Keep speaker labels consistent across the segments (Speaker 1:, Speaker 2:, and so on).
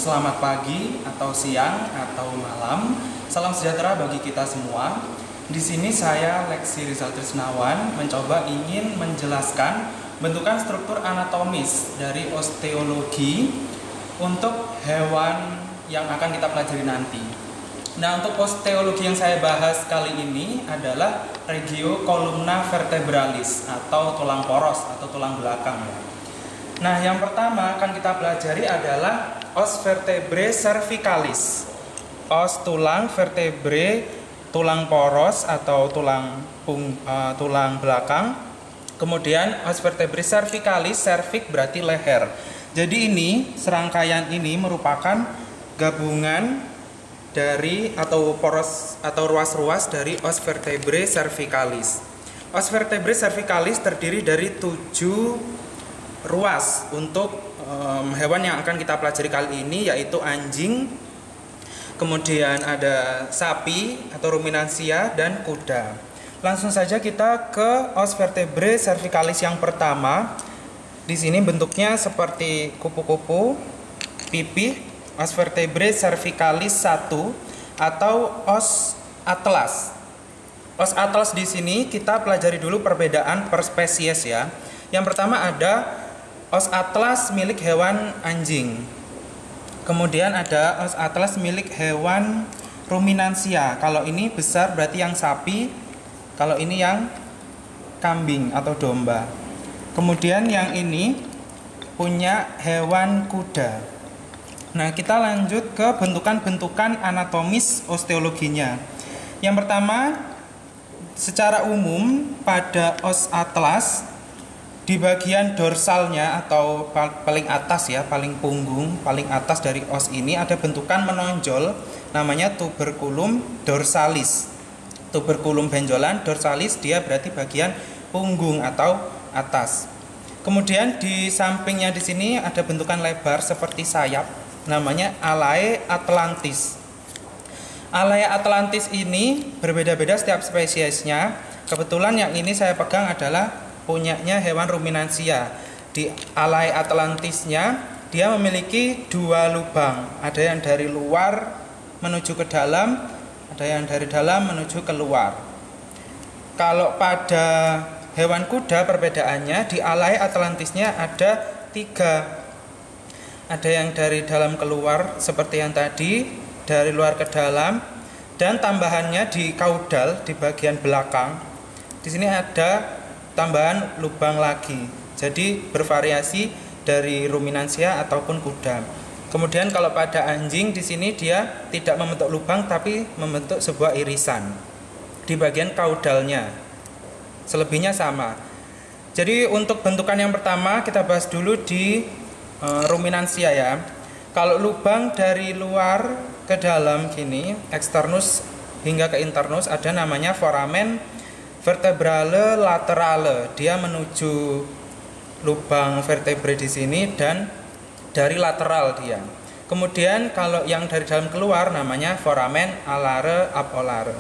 Speaker 1: selamat pagi atau siang atau malam. Salam sejahtera bagi kita semua. Di sini saya Leksi Rizal Trisnawan mencoba ingin menjelaskan bentukan struktur anatomis dari osteologi untuk hewan yang akan kita pelajari nanti. Nah, untuk osteologi yang saya bahas kali ini adalah regio columna vertebralis atau tulang poros atau tulang belakang. Nah, yang pertama akan kita pelajari adalah os vertebrae cervicalis. Os tulang vertebrae tulang poros atau tulang belakang. Kemudian os vertebrae cervicalis, cervix berarti leher. Jadi ini serangkaian ini merupakan gabungan dari atau poros atau ruas-ruas dari os vertebrae cervicalis. Os vertebrae cervicalis terdiri dari 7 ruas untuk hewan yang akan kita pelajari kali ini, yaitu anjing, kemudian ada sapi atau ruminansia, dan kuda. Langsung saja kita ke os vertebrae cervicalis yang pertama. Di sini bentuknya seperti kupu-kupu pipih, os vertebrae cervicalis 1 atau os atlas. Os atlas di sini kita pelajari dulu perbedaan per spesies ya. Yang pertama ada os atlas milik hewan anjing. Kemudian ada os atlas milik hewan ruminansia. Kalau ini besar berarti yang sapi, kalau ini yang kambing atau domba. Kemudian yang ini punya hewan kuda. Nah, kita lanjut ke bentukan-bentukan anatomis osteologinya. Yang pertama, secara umum pada os atlas di bagian dorsalnya atau paling atas ya, paling punggung, paling atas dari os ini ada bentukan menonjol namanya tuberculum dorsalis. Tuberculum benjolan, dorsalis dia berarti bagian punggung atau atas. Kemudian di sampingnya di sini ada bentukan lebar seperti sayap namanya alae atlantis. Alae atlantis ini berbeda-beda setiap spesiesnya. Kebetulan yang ini saya pegang adalah punyanya hewan ruminansia. Di alae atlantisnya dia memiliki 2 lubang, ada yang dari luar menuju ke dalam, ada yang dari dalam menuju keluar. Kalau pada hewan kuda perbedaannya, di alae atlantisnya ada 3, ada yang dari dalam keluar seperti yang tadi, dari luar ke dalam, dan tambahannya di kaudal di bagian belakang. Di sini ada tambahan lubang lagi. Jadi bervariasi dari ruminansia ataupun kuda. Kemudian kalau pada anjing di sini dia tidak membentuk lubang tapi membentuk sebuah irisan di bagian kaudalnya. Selebihnya sama. Jadi untuk bentukan yang pertama kita bahas dulu di ruminansia ya. Kalau lubang dari luar ke dalam gini, eksternus hingga ke internus, ada namanya foramen vertebrale laterale. Dia menuju lubang vertebrae di sini dan dari lateral dia. Kemudian kalau yang dari dalam keluar namanya foramen alare apolare.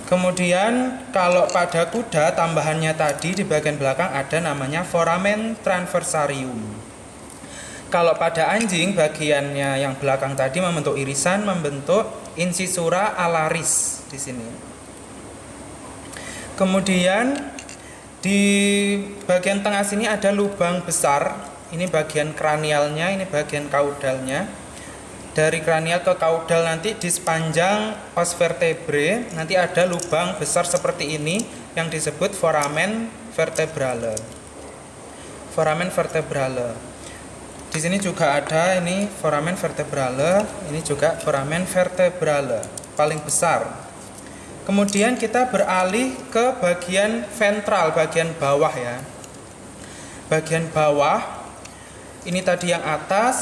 Speaker 1: Kemudian kalau pada kuda tambahannya tadi di bagian belakang ada namanya foramen transversarium. Kalau pada anjing bagiannya yang belakang tadi membentuk irisan, membentuk incisura alaris di sini. Kemudian di bagian tengah sini ada lubang besar. Ini bagian kranialnya, ini bagian kaudalnya. Dari kranial ke kaudal nanti di sepanjang os vertebrae nanti ada lubang besar seperti ini yang disebut foramen vertebrale. Foramen vertebrale. Di sini juga ada ini foramen vertebrale, ini juga foramen vertebrale, paling besar. Kemudian kita beralih ke bagian ventral, bagian bawah ya. Bagian bawah, ini tadi yang atas,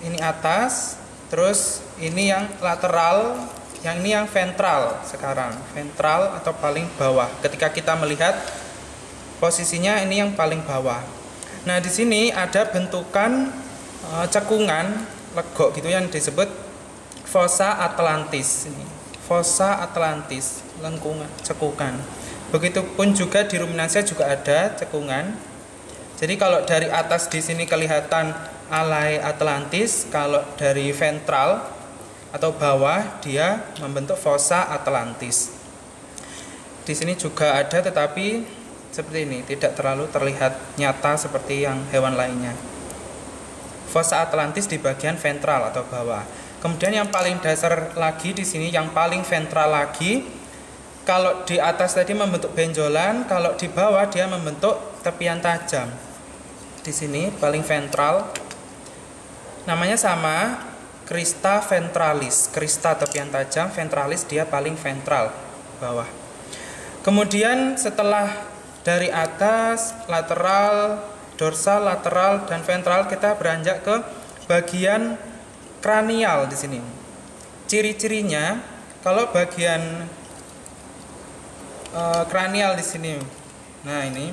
Speaker 1: ini atas, terus ini yang lateral, yang ini yang ventral sekarang. Ventral atau paling bawah. Ketika kita melihat posisinya ini yang paling bawah. Nah, di sini ada bentukan cekungan, legok gitu yang disebut fossa atlantis ini. Fossa atlantis, lengkungan, cekungan. Begitupun juga di ruminansia juga ada cekungan. Jadi kalau dari atas di sini kelihatan alai atlantis, kalau dari ventral atau bawah dia membentuk fossa atlantis. Di sini juga ada, tetapi seperti ini, tidak terlalu terlihat nyata seperti yang hewan lainnya. Fossa atlantis di bagian ventral atau bawah. Kemudian yang paling dasar lagi di sini, yang paling ventral lagi, kalau di atas tadi membentuk benjolan, kalau di bawah dia membentuk tepian tajam. Di sini paling ventral, namanya sama, crista ventralis. Crista tepian tajam, ventralis dia paling ventral, bawah. Kemudian setelah dari atas, lateral, dorsal, lateral, dan ventral, kita beranjak ke bagian kranial di sini. Ciri-cirinya, kalau bagian kranial di sini, nah ini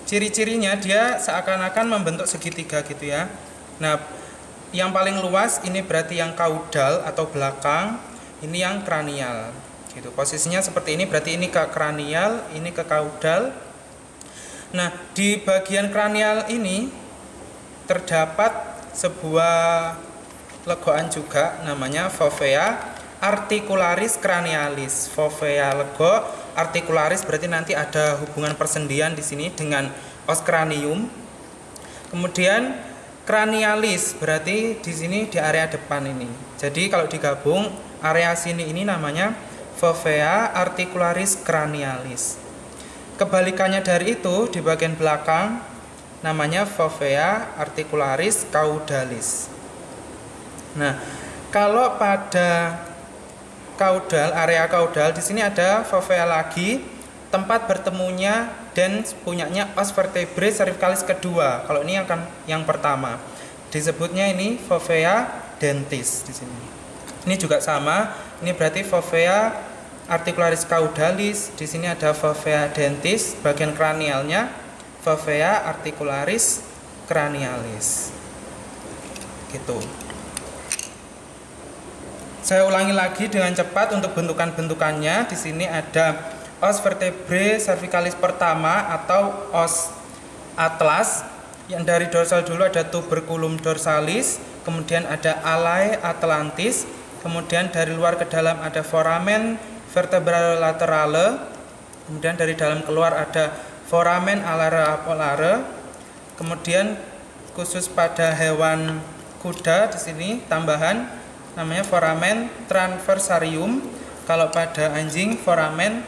Speaker 1: ciri-cirinya dia seakan-akan membentuk segitiga gitu ya. Nah, yang paling luas ini berarti yang kaudal atau belakang, ini yang kranial. Gitu. Posisinya seperti ini, berarti ini ke kranial, ini ke kaudal. Nah, di bagian kranial ini terdapat sebuah legoan juga, namanya fovea articularis cranialis. Fovea lego, articularis berarti nanti ada hubungan persendian di sini dengan os cranium. Kemudian cranialis berarti di sini di area depan ini. Jadi kalau digabung area sini ini namanya fovea articularis cranialis. Kebalikannya dari itu, di bagian belakang namanya fovea articularis caudalis. Nah, kalau pada kaudal, area kaudal, di sini ada fovea lagi, tempat bertemunya dan punyanya os vertebrae cervicalis kedua. Kalau ini akan yang pertama. Disebutnya ini fovea dentis di sini. Ini juga sama, ini berarti fovea articularis caudalis, di sini ada fovea dentis, bagian kranialnya fovea articularis cranialis. Gitu. Saya ulangi lagi dengan cepat untuk bentukan-bentukannya. Di sini ada os vertebrae cervicalis pertama atau os atlas. Yang dari dorsal dulu ada tuberculum dorsalis, kemudian ada alai atlantis, kemudian dari luar ke dalam ada foramen vertebrale laterale, kemudian dari dalam keluar ada foramen alare apolare, kemudian khusus pada hewan kuda di sini tambahan namanya foramen transversarium. Kalau pada anjing foramen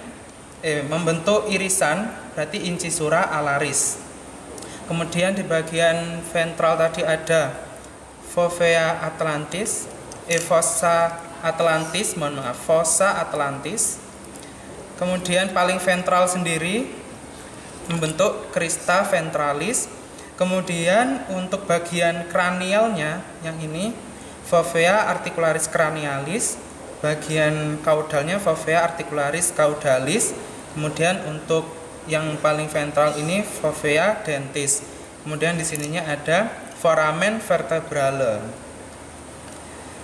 Speaker 1: membentuk irisan, berarti incisura alaris. Kemudian di bagian ventral tadi ada fovea atlantis, fossa atlantis, fossa atlantis. Kemudian paling ventral sendiri membentuk crista ventralis. Kemudian untuk bagian kranialnya yang ini fovea articularis cranialis, bagian kaudalnya fovea articularis caudalis. Kemudian untuk yang paling ventral ini fovea dentis. Kemudian di sininya ada foramen vertebrale.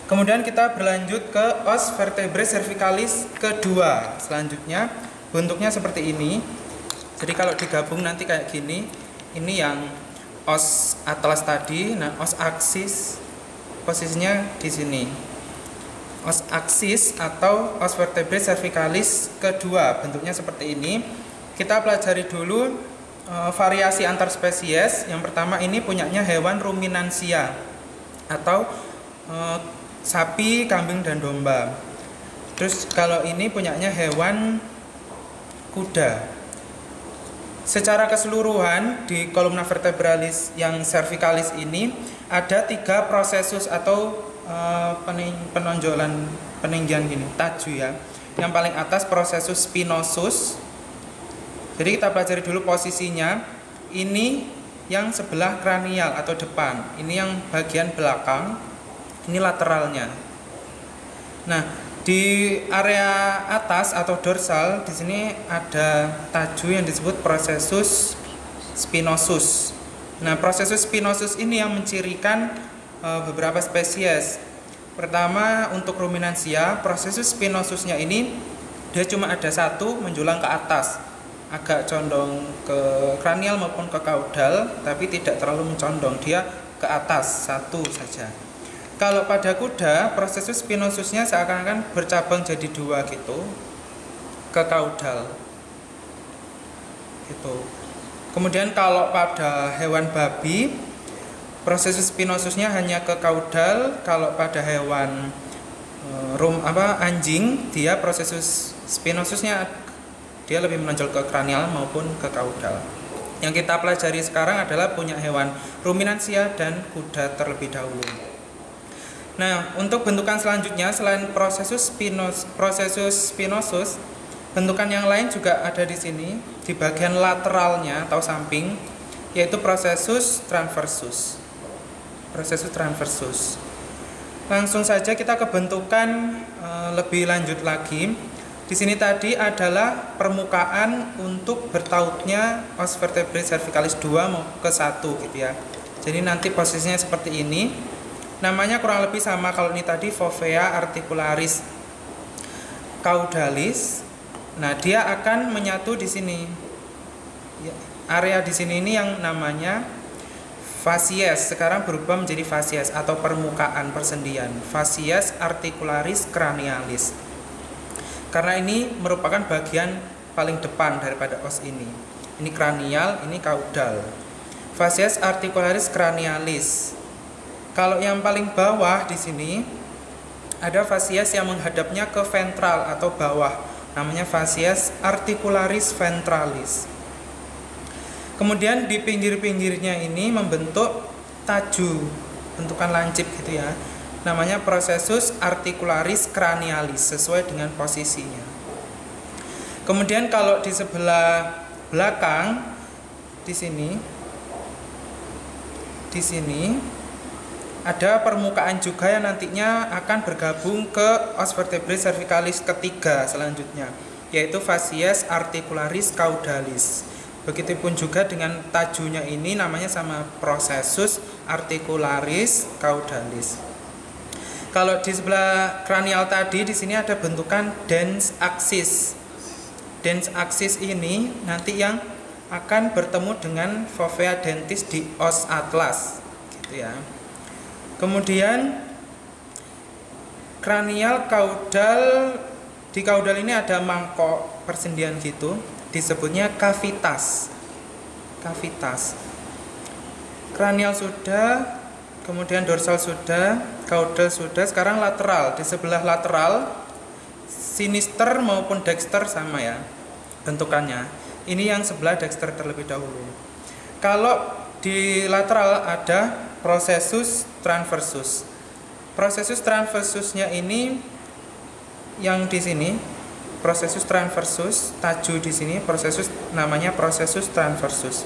Speaker 1: Kemudian kita berlanjut ke os vertebrae cervicalis kedua. Selanjutnya bentuknya seperti ini. Jadi kalau digabung nanti kayak gini. Ini yang os atlas tadi. Nah, os aksis posisinya di sini. Os aksis atau os vertebrae cervicalis kedua, bentuknya seperti ini. Kita pelajari dulu variasi antar spesies. Yang pertama ini punyanya hewan ruminansia atau sapi, kambing, dan domba. Terus kalau ini punyanya hewan kuda. Secara keseluruhan di kolumna vertebralis yang cervicalis ini ada 3 prosesus atau penonjolan peninggian gini, taju ya. Yang paling atas prosesus spinosus. Jadi kita pelajari dulu posisinya. Ini yang sebelah kranial atau depan. Ini yang bagian belakang. Ini lateralnya. Nah, di area atas atau dorsal di sini ada taju yang disebut prosesus spinosus. Nah, prosesus spinosus ini yang mencirikan beberapa spesies. Pertama, untuk ruminansia, prosesus spinosusnya ini dia cuma ada satu menjulang ke atas, agak condong ke kranial maupun ke kaudal, tapi tidak terlalu mencondong. Dia ke atas, satu saja. Kalau pada kuda, prosesus spinosusnya seakan-akan bercabang jadi dua gitu, ke kaudal. Gitu. Kemudian kalau pada hewan babi, prosesus spinosusnya hanya ke kaudal. Kalau pada hewan anjing, dia prosesus spinosusnya dia lebih menonjol ke kranial maupun ke kaudal. Yang kita pelajari sekarang adalah punya hewan ruminansia dan kuda terlebih dahulu. Nah, untuk bentukan selanjutnya selain prosesus spinosus, bentukan yang lain juga ada di sini di bagian lateralnya atau samping, yaitu prosesus transversus. Prosesus transversus. Langsung saja kita ke bentukan lebih lanjut lagi. Di sini tadi adalah permukaan untuk bertautnya os vertebrae cervicalis 2 mau ke 1 gitu ya. Jadi nanti posisinya seperti ini. Namanya kurang lebih sama kalau ini tadi fovea articularis caudalis. Nah, dia akan menyatu di sini. Area di sini ini yang namanya facies, sekarang berubah menjadi facies atau permukaan persendian. Facies articularis cranialis. Karena ini merupakan bagian paling depan daripada os ini. Ini kranial, ini kaudal. Facies articularis cranialis. Kalau yang paling bawah di sini ada facies yang menghadapnya ke ventral atau bawah, namanya facies articularis ventralis. Kemudian di pinggir-pinggirnya ini membentuk taju, bentukan lancip gitu ya. Namanya prosesus articularis cranialis sesuai dengan posisinya. Kemudian kalau di sebelah belakang di sini ada permukaan juga yang nantinya akan bergabung ke os vertebrae cervicalis ketiga selanjutnya, yaitu facies articularis caudalis. Begitupun juga dengan tajunya ini namanya sama, prosesus articularis caudalis. Kalau di sebelah kranial tadi di sini ada bentukan dens axis. Dens axis ini nanti yang akan bertemu dengan fovea dentis di os atlas gitu ya. Kemudian kranial kaudal, di kaudal ini ada mangkok persendian gitu, disebutnya kavitas. Kavitas. Kranial sudah, kemudian dorsal sudah, kaudal sudah, sekarang lateral. Di sebelah lateral sinister maupun dexter sama ya bentukannya. Ini yang sebelah dexter terlebih dahulu. Kalau di lateral ada prosesus transversus. Prosesus transversusnya ini yang di sini, prosesus transversus, taju di sini, prosesus namanya prosesus transversus.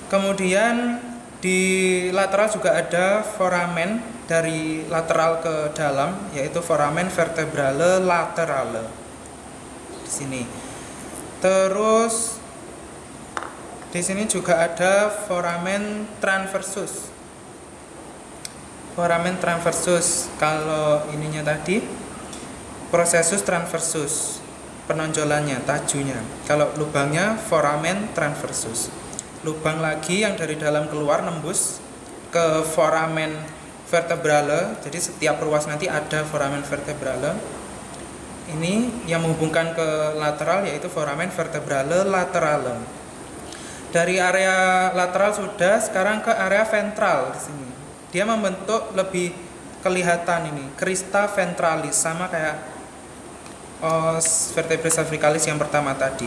Speaker 1: Kemudian di lateral juga ada foramen dari lateral ke dalam, yaitu foramen vertebrale laterale. Di sini. Terus di sini juga ada foramen transversus. Foramen transversus, kalau ininya tadi prosesus transversus, penonjolannya, tajunya. Kalau lubangnya foramen transversus. Lubang lagi yang dari dalam keluar nembus ke foramen vertebrale. Jadi setiap ruas nanti ada foramen vertebrale. Ini yang menghubungkan ke lateral yaitu foramen vertebrale laterale. Dari area lateral sudah, sekarang ke area ventral di sini. Dia membentuk lebih kelihatan ini, crista ventralis, sama kayak os vertebrae cervicalis yang pertama tadi.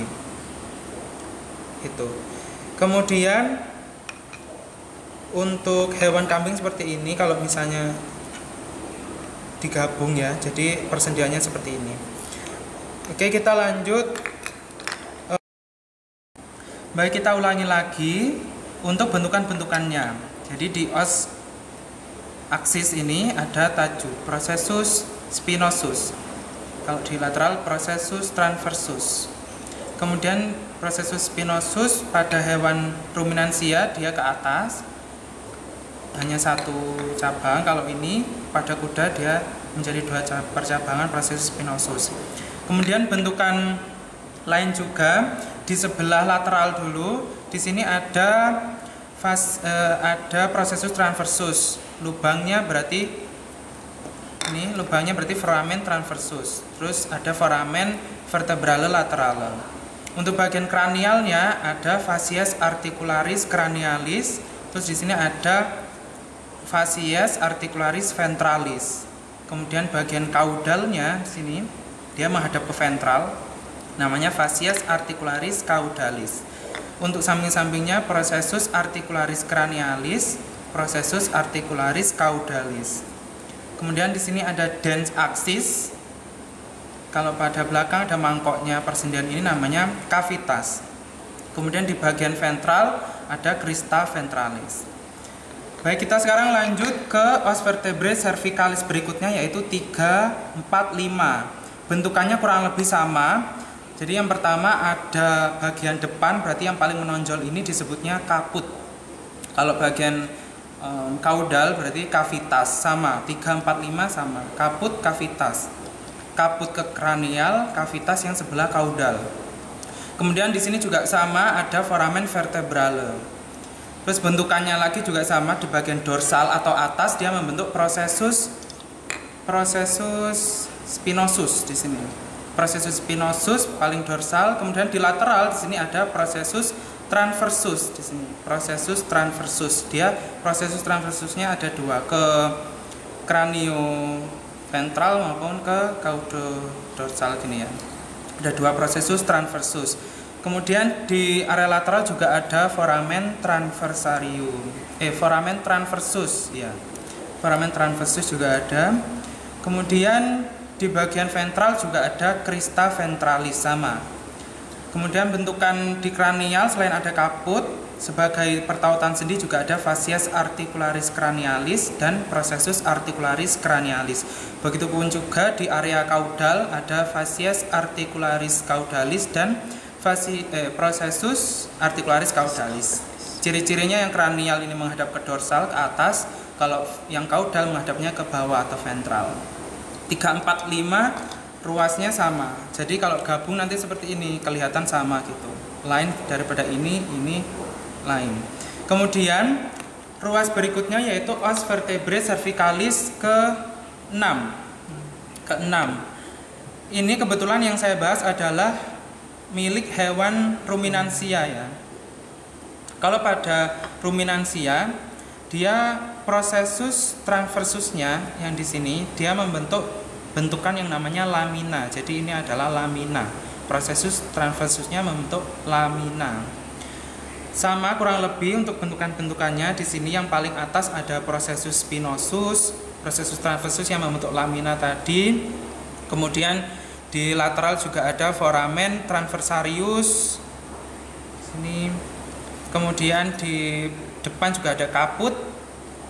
Speaker 1: Itu. Kemudian untuk hewan kambing seperti ini, kalau misalnya digabung ya, jadi persendiannya seperti ini. Oke, kita lanjut. Baik, kita ulangi lagi untuk bentukan-bentukannya. Jadi di os aksis ini ada taju, prosesus spinosus. Kalau di lateral prosesus transversus. Kemudian prosesus spinosus pada hewan ruminansia dia ke atas, hanya satu cabang. Kalau ini pada kuda dia menjadi dua percabangan prosesus spinosus. Kemudian bentukan lain juga di sebelah lateral dulu. Di sini ada ada prosesus transversus. Lubangnya berarti foramen transversus. Terus ada foramen vertebrale laterale. Untuk bagian kranialnya ada facies articularis cranialis. Terus di sini ada facies articularis ventralis. Kemudian bagian caudalnya di sini dia menghadap ke ventral, namanya facies articularis caudalis. Untuk samping-sampingnya processus articularis cranialis, processus articularis caudalis. Kemudian di sini ada dens axis. Kalau pada belakang ada mangkoknya persendian ini namanya cavitas. Kemudian di bagian ventral ada crista ventralis. Baik, kita sekarang lanjut ke os vertebrae cervicalis berikutnya, yaitu 3, 4, 5. Bentukannya kurang lebih sama. Jadi yang pertama ada bagian depan, berarti yang paling menonjol ini disebutnya kaput. Kalau bagian kaudal berarti cavitas, sama. 3, 4, 5 sama. Kaput, cavitas. Kaput ke kranial, cavitas yang sebelah kaudal. Kemudian di sini juga sama, ada foramen vertebrale. Terus bentukannya lagi juga sama, di bagian dorsal atau atas dia membentuk processus spinosus di sini. Processus spinosus paling dorsal, kemudian di lateral di sini ada processus transversus di sini. Processus transversus. Dia processus transversusnya ada dua, ke kranio ventral maupun ke caudo-dorsal gini ya. Ada dua processus transversus. Kemudian di area lateral juga ada foramen foramen transversus ya. Foramen transversus juga ada. Kemudian di bagian ventral juga ada crista ventralis, sama. Kemudian bentukan di kranial selain ada kaput, sebagai pertautan sendi juga ada facies articularis cranialis dan processus articularis cranialis. Begitupun juga di area kaudal ada facies articularis caudalis dan processus articularis caudalis. Ciri-cirinya yang kranial ini menghadap ke dorsal, ke atas, kalau yang kaudal menghadapnya ke bawah atau ventral. 3, 4, 5 ruasnya sama. Jadi kalau gabung nanti seperti ini, kelihatan sama gitu. Lain daripada ini lain. Kemudian ruas berikutnya yaitu os vertebrae cervicalis ke-6. Ini kebetulan yang saya bahas adalah milik hewan ruminansia ya. Kalau pada ruminansia, dia processus transversusnya yang di sini dia membentuk bentukan yang namanya lamina. Jadi ini adalah lamina. Processus transversusnya membentuk lamina. Sama kurang lebih untuk bentukan-bentukannya. Di sini yang paling atas ada processus spinosus, processus transversus yang membentuk lamina tadi. Kemudian di lateral juga ada foramen transversarius. Sini. Kemudian di depan juga ada kaput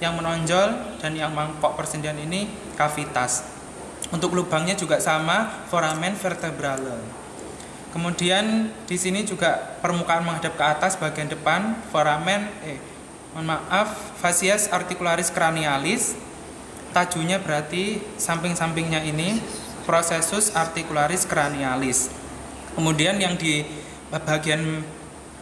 Speaker 1: yang menonjol dan yang mangkok persendian ini cavitas. Untuk lubangnya juga sama, foramen vertebrale. Kemudian di sini juga permukaan menghadap ke atas bagian depan foramen facies articularis cranialis. Tajunya berarti samping-sampingnya ini processus articularis cranialis. Kemudian yang di bagian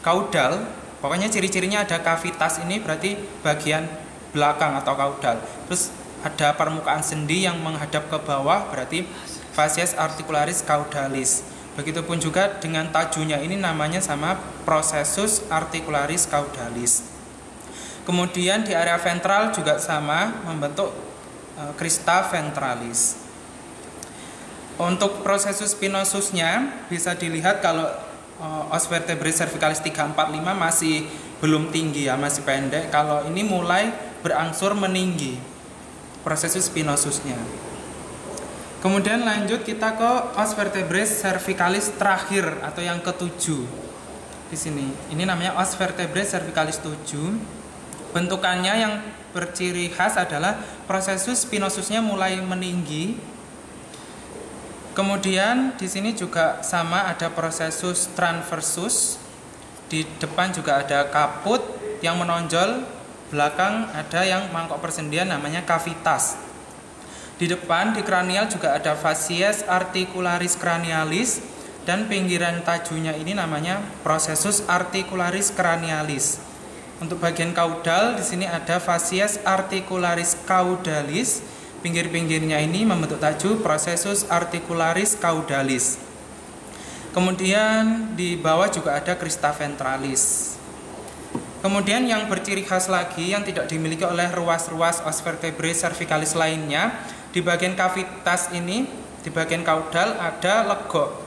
Speaker 1: kaudal, pokoknya ciri-cirinya ada cavitas, ini berarti bagian belakang atau kaudal. Terus ada permukaan sendi yang menghadap ke bawah, berarti facies articularis caudalis. Begitupun juga dengan tajunya ini namanya sama, processus articularis caudalis. Kemudian di area ventral juga sama, membentuk crista ventralis. Untuk processus spinosusnya bisa dilihat kalau os vertebrae cervicalis 3, 4, 5 masih belum tinggi ya, masih pendek. Kalau ini mulai berangsur meninggi processus spinosusnya. Kemudian lanjut kita ke os vertebrae cervicalis terakhir atau yang ke-7 di sini. Ini namanya os vertebrae cervicalis 7. Bentukannya yang berciri khas adalah processus spinosusnya mulai meninggi. Kemudian di sini juga sama, ada processus transversus. Di depan juga ada kaput yang menonjol, belakang ada yang mangkok persendian namanya cavitas. Di depan di kranial juga ada facies articularis cranialis dan pinggiran tajunya ini namanya processus articularis cranialis. Untuk bagian kaudal di sini ada facies articularis caudalis. Pinggir-pinggirnya ini membentuk tajuk processus articularis caudalis. Kemudian di bawah juga ada crista ventralis. Kemudian yang berciri khas lagi yang tidak dimiliki oleh ruas-ruas os vertebrae cervicalis lainnya, di bagian kavitas ini, di bagian kaudal ada legok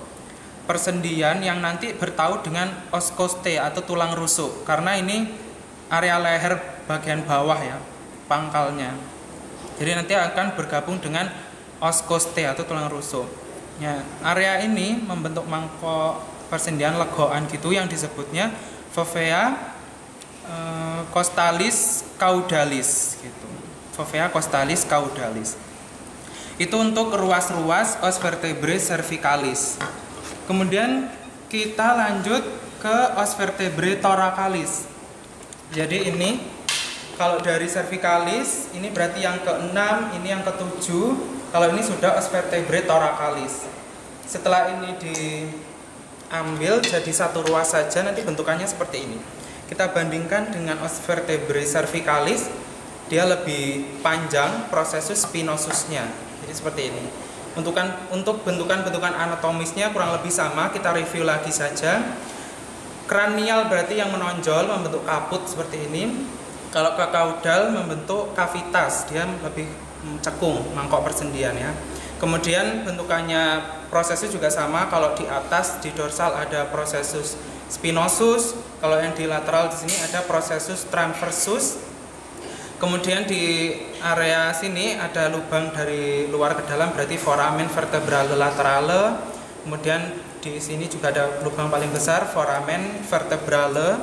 Speaker 1: persendian yang nanti bertaut dengan os costae atau tulang rusuk, karena ini area leher bagian bawah ya, pangkalnya. Jadi nanti akan bergabung dengan os costae atau tulang rusuk. Ya, area ini membentuk mangkok persendian legokan gitu yang disebutnya fovea costalis caudalis gitu. Fovea costalis caudalis. Itu untuk ruas-ruas os vertebrae cervicalis. Kemudian kita lanjut ke os vertebrae thoracalis. Jadi ini kalau dari cervicalis ini berarti yang ke-6, ini yang ke-7. Kalau ini sudah os vertebrae thoracalis. Setelah ini diambil jadi satu ruas saja, nanti bentukannya seperti ini. Kita bandingkan dengan os vertebrae cervicalis, dia lebih panjang processus spinosusnya. Jadi seperti ini. Untuk bentukan-bentukan anatomisnya kurang lebih sama, kita review lagi saja. Kranial berarti yang menonjol membentuk kaput seperti ini. Kalau ke kaudal membentuk kavitas, dia lebih cekung, mangkok persendian ya. Kemudian bentukannya prosesnya juga sama. Kalau di atas di dorsal ada processus spinosus, kalau yang di lateral di sini ada processus transversus. Kemudian di area sini ada lubang dari luar ke dalam, berarti foramen vertebrale laterale. Kemudian di sini juga ada lubang paling besar, foramen vertebrale.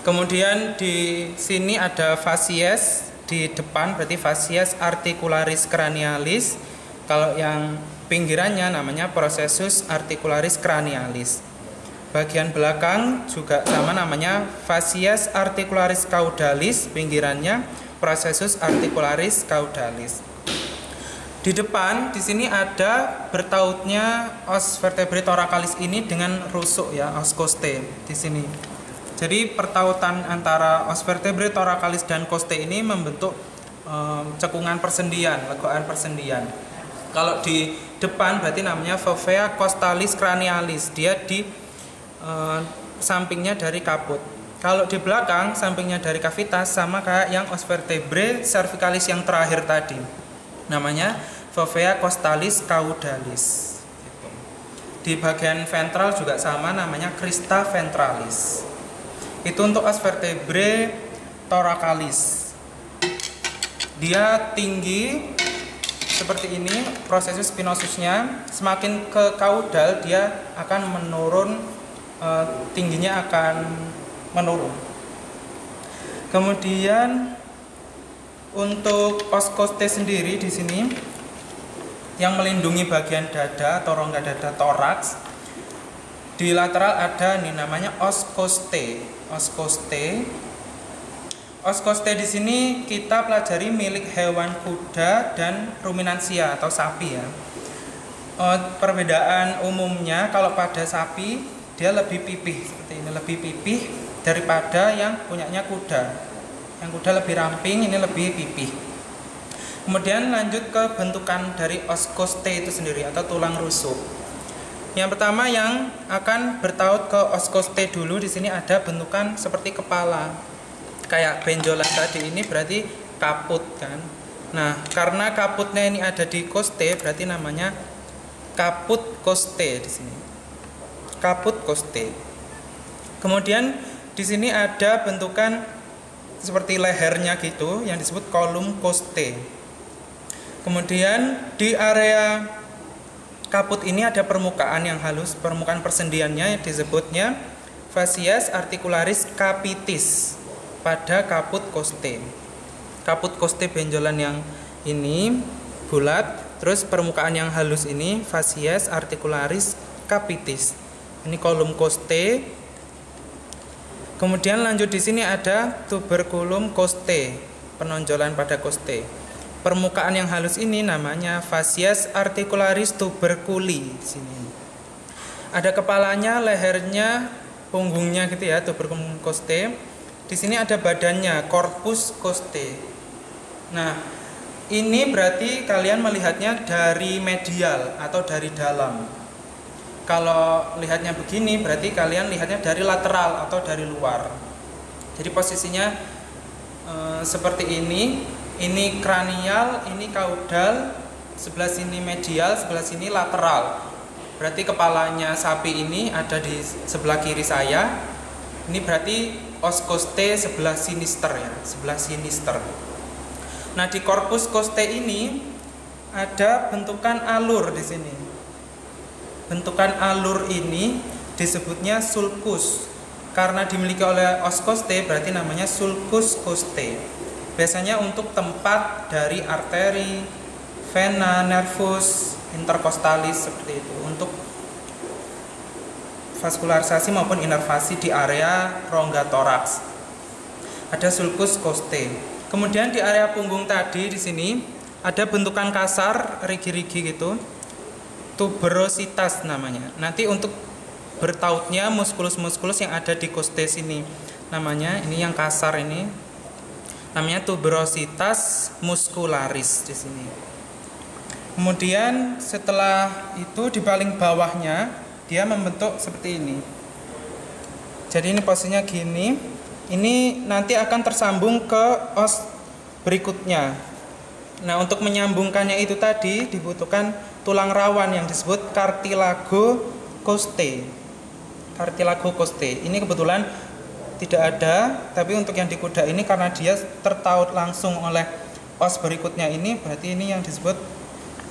Speaker 1: Kemudian di sini ada facies di depan, berarti facies articularis cranialis. Kalau yang pinggirannya namanya processus articularis cranialis. Bagian belakang juga sama, namanya facies articularis caudalis, pinggirannya processus articularis caudalis. Di depan di sini ada bertautnya os vertebrae thoracalis ini dengan rusuk ya, os costae di sini. Jadi pertautan antara os vertebrae thoracalis dan costae ini membentuk cekungan persendian, legokan persendian. Kalau di depan berarti namanya fovea costalis cranialis, dia di sampingnya dari kaput. Kalau di belakang sampingnya dari kavitas, sama kayak yang os vertebrae cervicalis yang terakhir tadi, namanya fovea costalis caudalis. Di bagian ventral juga sama, namanya crista ventralis. Itu untuk os vertebrae thoracalis. Dia tinggi seperti ini, prosessus spinosusnya. Semakin ke kaudal dia akan menurun, tingginya akan menurun. Kemudian untuk os costae sendiri di sini yang melindungi bagian dada atau rongga dada toraks. Di lateral ada nih namanya os costae. Os costae. Os costae di sini kita pelajari milik hewan kuda dan ruminansia atau sapi ya. Perbedaan umumnya kalau pada sapi dia lebih pipih seperti ini, lebih pipih daripada yang punyanya kuda. Yang kuda lebih ramping, ini lebih pipih. Kemudian lanjut ke bentukan dari os costae itu sendiri atau tulang rusuk. Yang pertama yang akan bertaut ke os costae dulu, di sini ada bentukan seperti kepala. Kayak benjolan tadi ini berarti kaput kan. Nah, karena kaputnya ini ada di costae berarti namanya kaput costae di sini. Kaput costae. Kemudian di sini ada bentukan seperti lehernya gitu yang disebut kolum costae. Kemudian di area kaput ini ada permukaan yang halus, permukaan persendiannya yang disebutnya facies articularis capitis pada kaput costae. Kaput costae benjolan yang ini bulat, terus permukaan yang halus ini facies articularis capitis. Ini kolum costae. Kemudian lanjut di sini ada tuberculum costae, penonjolan pada costae. Permukaan yang halus ini namanya facies articularis tuberculi di sini. Ada kepalanya, lehernya, punggungnya gitu ya, tuberculum costae. Di sini ada badannya, corpus costae. Nah, ini berarti kalian melihatnya dari medial atau dari dalam. Kalau lihatnya begini, berarti kalian lihatnya dari lateral atau dari luar. Jadi posisinya seperti ini. Ini kranial, ini kaudal, sebelah sini medial, sebelah sini lateral. Berarti kepalanya sapi ini ada di sebelah kiri saya. Ini berarti os costae sebelah sinister ya, sebelah sinister. Nah, di corpus costae ini ada bentukan alur di sini. Bentukan alur ini disebutnya sulcus. Karena dimiliki oleh os costae berarti namanya sulcus costae. Biasanya untuk tempat dari arteri, vena, nervus, intercostalis seperti itu. Untuk vaskularisasi maupun inervasi di area rongga toraks. Ada sulcus costae. Kemudian di area punggung tadi di sini ada bentukan kasar, rigi-rigi gitu. Tuberositas namanya. Nanti untuk bertautnya muskulus-muskulus yang ada di costae sini. Namanya ini yang kasar ini. Namanya tuberositas muscularis di sini. Kemudian setelah itu di paling bawahnya dia membentuk seperti ini. Jadi ini posisinya gini. Ini nanti akan tersambung ke os berikutnya. Nah, untuk menyambungkannya itu tadi dibutuhkan tulang rawan yang disebut cartilago costae. Cartilago costae. Ini kebetulan tidak ada, tapi untuk yang di kuda ini karena dia tertaut langsung oleh os berikutnya ini, berarti ini yang disebut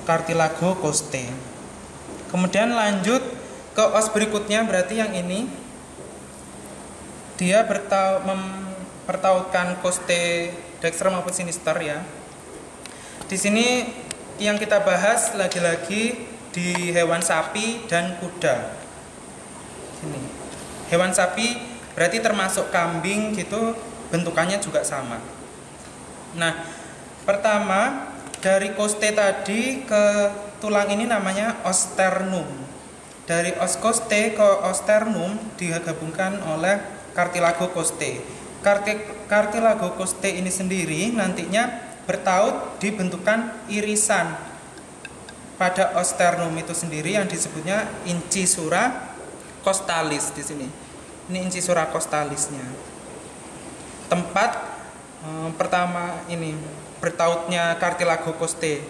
Speaker 1: cartilago costae. Kemudian lanjut ke os berikutnya, berarti yang ini dia mempertautkan costae dexter maupun sinister ya. Di sini yang kita bahas lagi-lagi di hewan sapi dan kuda. Ini hewan sapi berarti termasuk kambing gitu, bentukannya juga sama. Nah, pertama dari costae tadi ke tulang ini namanya osternum. Dari os costae ke osternum digabungkan oleh cartilago costae. Cartilago costae ini sendiri nantinya bertaut di bentukan irisan pada osternum itu sendiri yang disebutnya incisura costalis di sini. Ini incisura costalisnya. Tempat pertama ini bertautnya cartilago costae.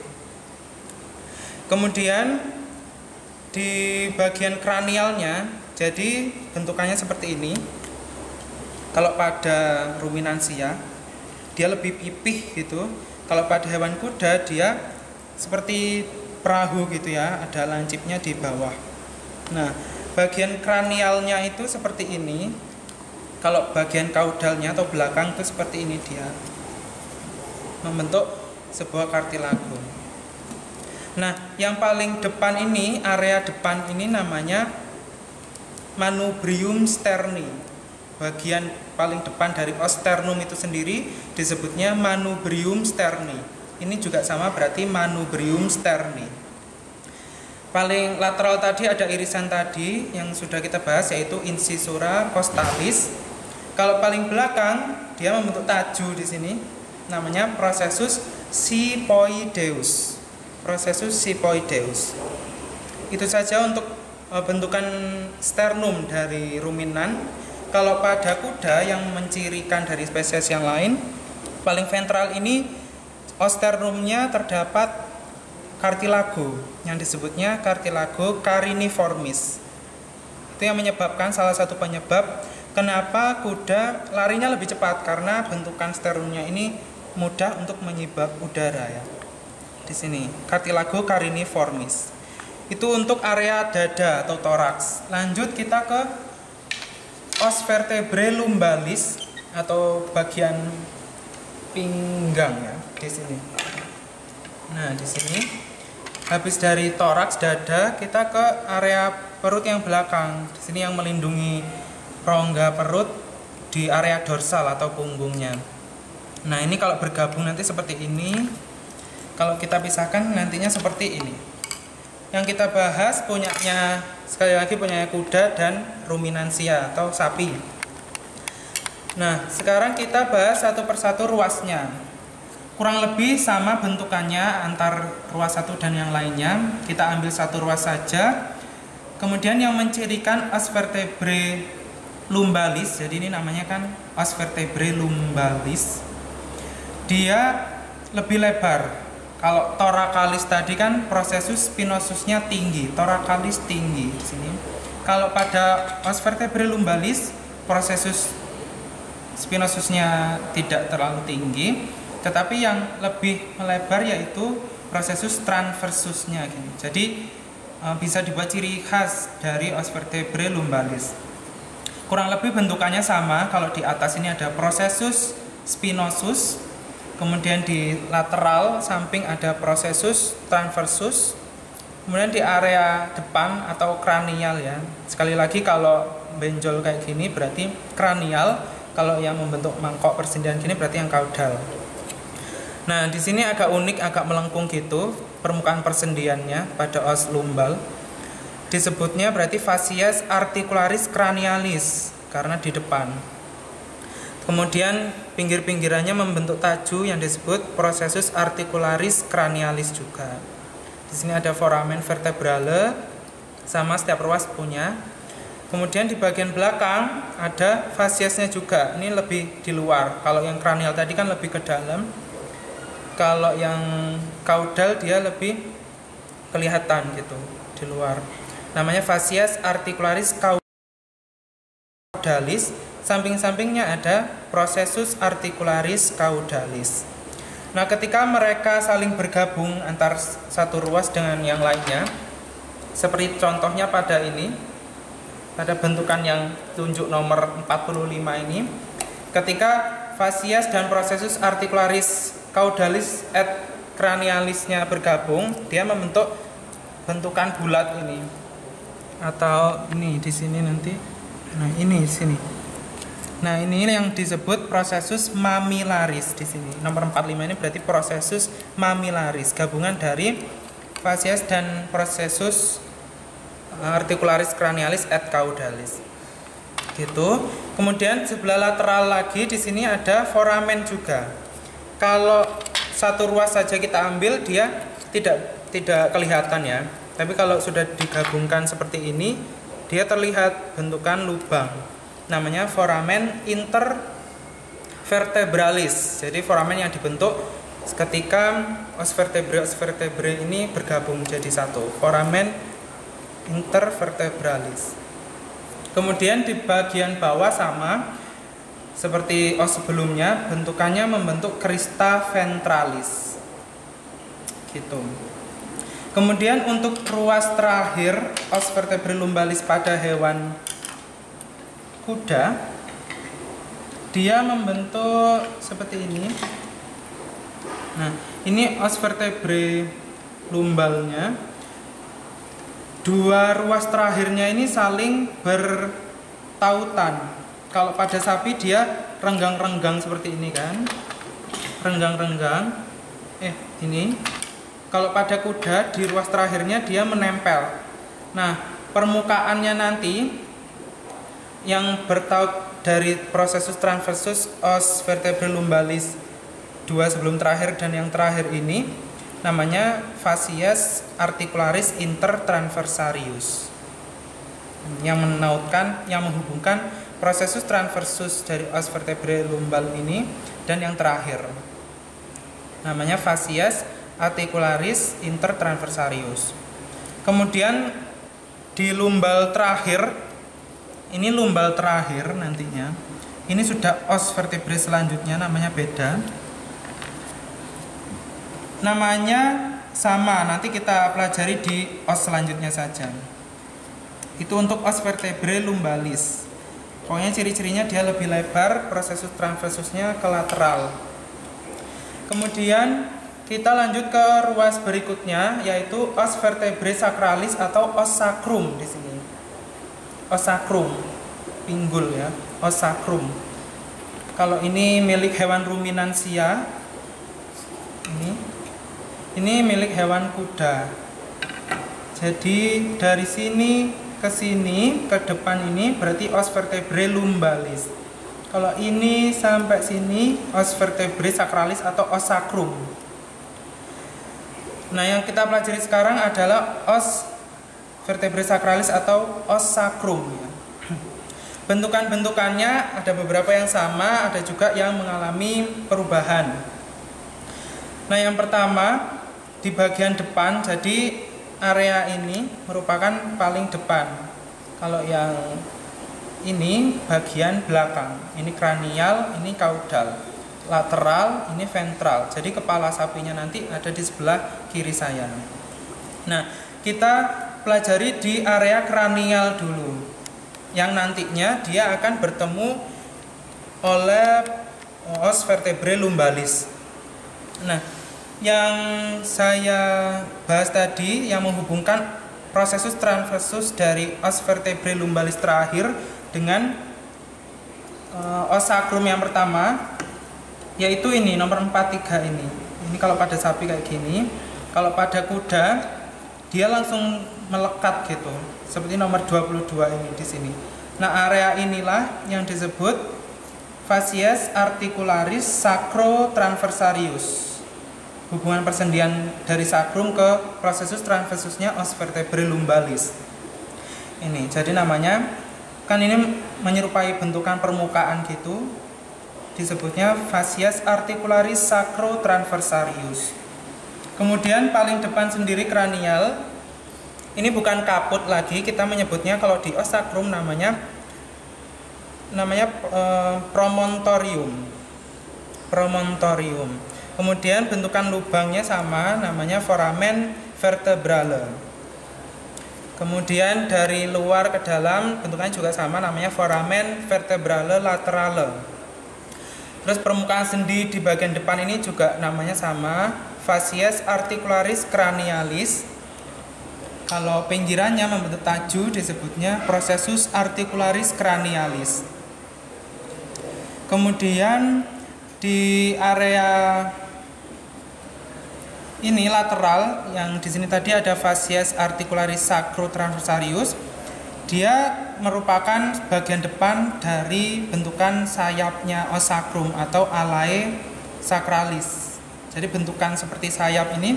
Speaker 1: Kemudian di bagian kranialnya, jadi bentukannya seperti ini. Kalau pada ruminansia dia lebih pipih gitu. Kalau pada hewan kuda dia seperti perahu gitu ya, ada lancipnya di bawah. Nah, bagian kranialnya itu seperti ini. Kalau bagian kaudalnya atau belakang itu seperti ini, dia membentuk sebuah cartilago. Nah, yang paling depan ini, area depan ini namanya manubrium sterni. Bagian paling depan dari osternum itu sendiri disebutnya manubrium sterni. Ini juga sama, berarti manubrium sterni. Paling lateral tadi ada irisan tadi yang sudah kita bahas, yaitu incisura costalis. Kalau paling belakang dia membentuk taju di sini, namanya processus siphoideus. Processus siphoideus. Itu saja untuk bentukan sternum dari ruminan. Kalau pada kuda yang mencirikan dari spesies yang lain, paling ventral ini osternumnya terdapat cartilago yang disebutnya cartilago cariniformis. Itu yang menyebabkan, salah satu penyebab kenapa kuda larinya lebih cepat, karena bentukan sternumnya ini mudah untuk menyibak udara ya. Di sini cartilago cariniformis. Itu untuk area dada atau toraks. Lanjut kita ke os vertebrae lumbalis atau bagian pinggang ya, di sini. Nah, di sini habis dari toraks dada, kita ke area perut yang belakang. Di sini yang melindungi rongga perut di area dorsal atau punggungnya. Nah, ini kalau bergabung nanti seperti ini. Kalau kita pisahkan nantinya seperti ini. Yang kita bahas punyanya, sekali lagi punyanya kuda dan ruminansia atau sapi. Nah, sekarang kita bahas satu persatu ruasnya. Kurang lebih sama bentukannya antar ruas satu dan yang lainnya. Kita ambil satu ruas saja. Kemudian yang mencirikan os vertebrae lumbalis, jadi ini namanya kan os vertebrae lumbalis. Dia lebih lebar. Kalau thoracalis tadi kan prosesus spinosusnya tinggi, thoracalis tinggi di sini. Kalau pada os vertebrae lumbalis prosesus spinosusnya tidak terlalu tinggi, tetapi yang lebih melebar yaitu prosesus transversusnya gini. Jadi bisa dibuat ciri khas dari os vertebrae lumbalis. Kurang lebih bentukannya sama. Kalau di atas ini ada prosesus spinosus, kemudian di lateral samping ada prosesus transversus, kemudian di area depan atau kranial ya. Sekali lagi kalau benjol kayak gini berarti kranial, kalau yang membentuk mangkok persendian gini berarti yang kaudal. Nah, di sini agak unik, agak melengkung gitu permukaan persendiannya pada os lumbal. Disebutnya berarti facies articularis cranialis karena di depan. Kemudian pinggir-pinggirannya membentuk taju yang disebut processus articularis cranialis juga. Di sini ada foramen vertebrale, sama setiap ruas punya. Kemudian di bagian belakang ada fasiesnya juga. Ini lebih di luar. Kalau yang cranial tadi kan lebih ke dalam. Kalau yang kaudal dia lebih kelihatan gitu di luar. Namanya facies articularis caudalis. Samping-sampingnya ada processus articularis caudalis. Nah, ketika mereka saling bergabung antar satu ruas dengan yang lainnya, seperti contohnya pada ini, pada bentukan yang tunjuk nomor 45 ini, ketika facies dan processus articularis caudalis et cranialisnya bergabung, dia membentuk bentukan bulat ini. Atau ini di sini nanti. Nah, ini di sini. Nah, ini yang disebut prosesus mamillaris di sini. Nomor 45 ini berarti prosesus mamillaris, gabungan dari facies dan prosesus articularis cranialis et caudalis. Gitu. Kemudian sebelah lateral lagi di sini ada foramen juga. Kalau satu ruas saja kita ambil dia tidak kelihatan ya. Tapi kalau sudah digabungkan seperti ini, dia terlihat bentukan lubang. Namanya foramen intervertebralis. Jadi foramen yang dibentuk ketika os vertebrae ini bergabung jadi satu. Foramen intervertebralis. Kemudian di bagian bawah sama seperti os sebelumnya, bentukannya membentuk crista ventralis. Gitu. Kemudian untuk ruas terakhir os vertebrae lumbalis pada hewan kuda, dia membentuk seperti ini. Nah, ini os vertebrae lumbalnya. Dua ruas terakhirnya ini saling bertautan. Kalau pada sapi dia renggang-renggang seperti ini kan, renggang-renggang. Ini. Kalau pada kuda di ruas terakhirnya dia menempel. Nah, permukaannya nanti yang bertaut dari prosesus transversus os vertebrae lumbalis 2 sebelum terakhir dan yang terakhir ini namanya facies articularis intertransversarius, yang menautkan, yang menghubungkan prosesus transversus dari os vertebrae lumbal ini dan yang terakhir namanya facies articularis intertransversarius. Kemudian di lumbal terakhir, ini lumbal terakhir nantinya, ini sudah os vertebrae selanjutnya, namanya beda. Namanya sama, nanti kita pelajari di os selanjutnya saja. Itu untuk os vertebrae lumbalis. Pokoknya ciri-cirinya dia lebih lebar, prosesus transversusnya ke lateral. Kemudian kita lanjut ke ruas berikutnya, yaitu os vertebrae sacralis atau os sacrum di sini. Os sacrum, pinggul ya, os sacrum. Kalau ini milik hewan ruminansia, ini milik hewan kuda. Jadi dari sini ke sini, ke depan ini berarti os vertebrae lumbalis. Kalau ini sampai sini os vertebrae sacralis atau os sacrum. Nah, yang kita pelajari sekarang adalah os vertebrae sacralis atau os sacrum. Bentukan-bentukannya ada beberapa yang sama, ada juga yang mengalami perubahan. Nah, yang pertama di bagian depan, jadi area ini merupakan paling depan. Kalau yang ini bagian belakang, ini kranial, ini kaudal, lateral, ini ventral. Jadi kepala sapinya nanti ada di sebelah kiri saya. Nah, kita pelajari di area kranial dulu, yang nantinya dia akan bertemu oleh os vertebrae lumbalis. Nah, yang saya bahas tadi yang menghubungkan prosesus transversus dari os vertebrae lumbalis terakhir dengan os sacrum yang pertama, yaitu ini nomor 43 ini. Ini kalau pada sapi kayak gini, kalau pada kuda dia langsung melekat gitu, seperti nomor 22 ini di sini. Nah, area inilah yang disebut facies articularis sacrotransversarius. Hubungan persendian dari sacrum ke prosesus transversusnya os vertebrae lumbalis. Ini jadi namanya, kan ini menyerupai bentukan permukaan gitu, disebutnya facies articularis sacrotransversarius. Kemudian paling depan sendiri kranial, ini bukan kaput lagi, kita menyebutnya kalau di os sacrum namanya promontorium. Kemudian bentukan lubangnya sama, namanya foramen vertebrale. Kemudian dari luar ke dalam bentukannya juga sama, namanya foramen vertebrale laterale. Terus permukaan sendi di bagian depan ini juga namanya sama, facies articularis cranialis. Kalau pinggirannya membentuk taju disebutnya processus articularis cranialis. Kemudian di area ini lateral, yang di sini tadi ada facies articularis sacrotransversarius. Dia merupakan bagian depan dari bentukan sayapnya os sacrum atau alae sacralis. Jadi bentukan seperti sayap ini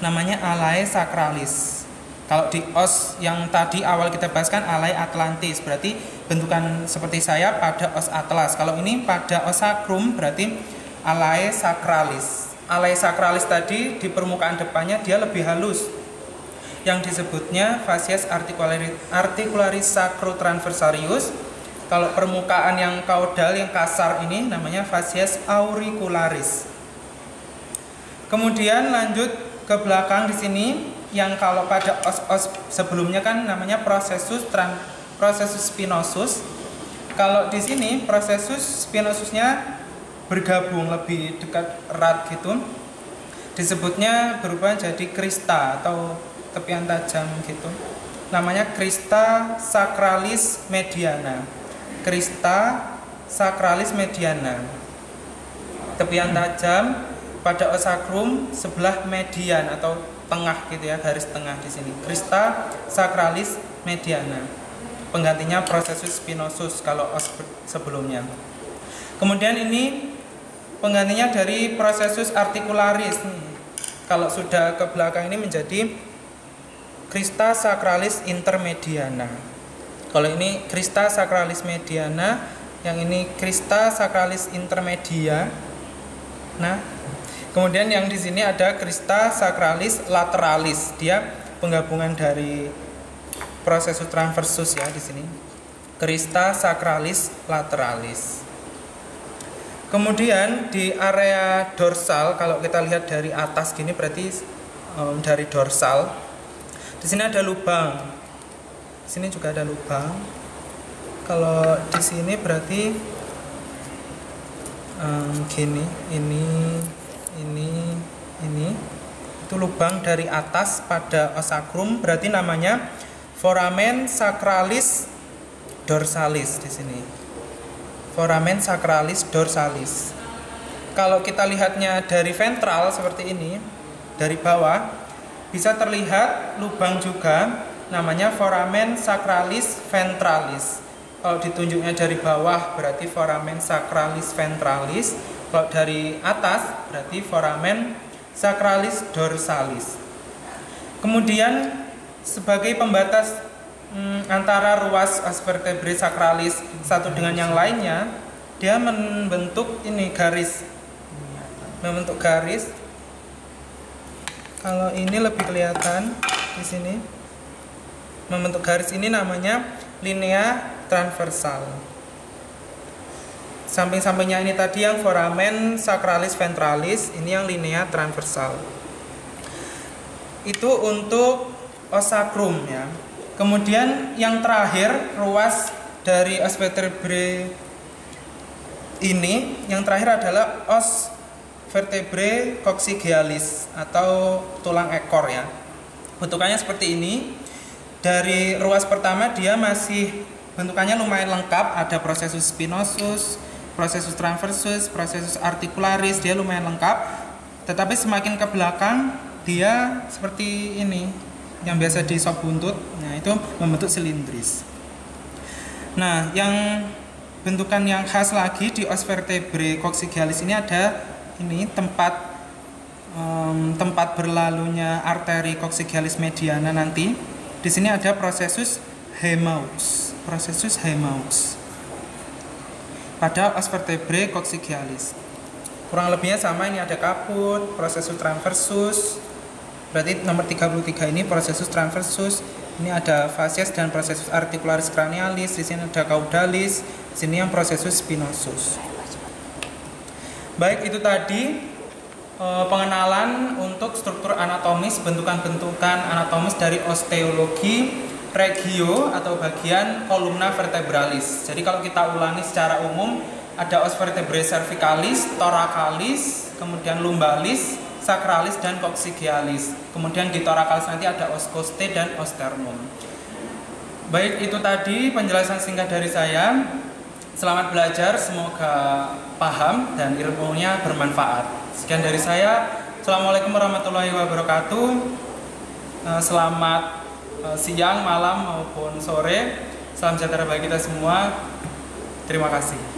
Speaker 1: namanya alae sacralis. Kalau di os yang tadi awal kita bahaskan alae atlantis, berarti bentukan seperti sayap pada os atlas. Kalau ini pada os sacrum berarti alae sacralis. Alae sacralis tadi di permukaan depannya dia lebih halus, yang disebutnya facies articularis sacrotransversarius. Kalau permukaan yang kaudal yang kasar ini namanya facies auricularis. Kemudian lanjut ke belakang di sini, yang kalau pada os-os sebelumnya kan namanya processus spinosus. Kalau di sini processus spinosusnya bergabung lebih dekat erat gitu, disebutnya berubah jadi crista atau tepian tajam gitu, namanya crista sacralis mediana. Crista sacralis mediana, tepian tajam pada os sacrum sebelah median atau tengah gitu ya, garis tengah di sini, crista sacralis mediana. Penggantinya processus spinosus kalau os sebelumnya. Kemudian ini penggantinya dari processus articularis. Kalau sudah ke belakang ini menjadi crista sacralis intermediana. Kalau ini crista sacralis mediana, yang ini crista sacralis intermedia. Nah, kemudian yang di sini ada crista sacralis lateralis. Dia penggabungan dari processus transversus ya di sini. Crista sacralis lateralis. Kemudian di area dorsal, kalau kita lihat dari atas gini berarti dari dorsal. Di sini ada lubang. Di sini juga ada lubang. Kalau di sini berarti gini, ini itu lubang dari atas pada os sacrum, berarti namanya foramen sacralis dorsalis di sini. Foramen sacralis dorsalis. Kalau kita lihatnya dari ventral seperti ini, dari bawah bisa terlihat lubang juga, namanya foramen sacralis ventralis. Kalau ditunjuknya dari bawah berarti foramen sacralis ventralis. Kalau dari atas berarti foramen sacralis dorsalis. Kemudian sebagai pembatas antara ruas os vertebrae sacralis satu dengan yang lainnya, dia membentuk ini garis. Membentuk garis. Kalau ini lebih kelihatan di sini. Membentuk garis ini namanya linea transversal. Samping-sampingnya ini tadi yang foramen sacralis ventralis, ini yang linea transversal. Itu untuk os sacrum ya. Kemudian yang terakhir ruas dari os vertebrae ini, yang terakhir adalah os vertebrae coccygealis atau tulang ekor ya. Bentukannya seperti ini. Dari ruas pertama dia masih bentukannya lumayan lengkap, ada processus spinosus, processus transversus, processus articularis, dia lumayan lengkap. Tetapi semakin ke belakang dia seperti ini, yang biasa di sop buntut. Nah, itu membentuk silindris. Nah, yang bentukan yang khas lagi di os vertebrae coccygealis ini ada ini tempat berlalunya arteri coccygealis mediana nanti. Di sini ada processus hemaux, pada os vertebrae coccygealis. Kurang lebihnya sama, ini ada caput, processus transversus. Berarti nomor 33 ini processus transversus. Ini ada facies dan processus articularis cranialis. Di sini ada caudalis. Di sini yang processus spinosus. Baik, itu tadi pengenalan untuk struktur anatomis, bentukan-bentukan anatomis dari osteologi regio atau bagian columna vertebralis. Jadi kalau kita ulangi secara umum, ada os vertebrae cervicalis, thoracalis, kemudian lumbalis, sacralis, dan coccygealis. Kemudian di thoracalis nanti ada os costae dan os sternum. Baik, itu tadi penjelasan singkat dari saya. Selamat belajar, semoga paham dan ilmunya bermanfaat. Sekian dari saya. Assalamualaikum warahmatullahi wabarakatuh. Selamat siang, malam maupun sore. Salam sejahtera bagi kita semua. Terima kasih.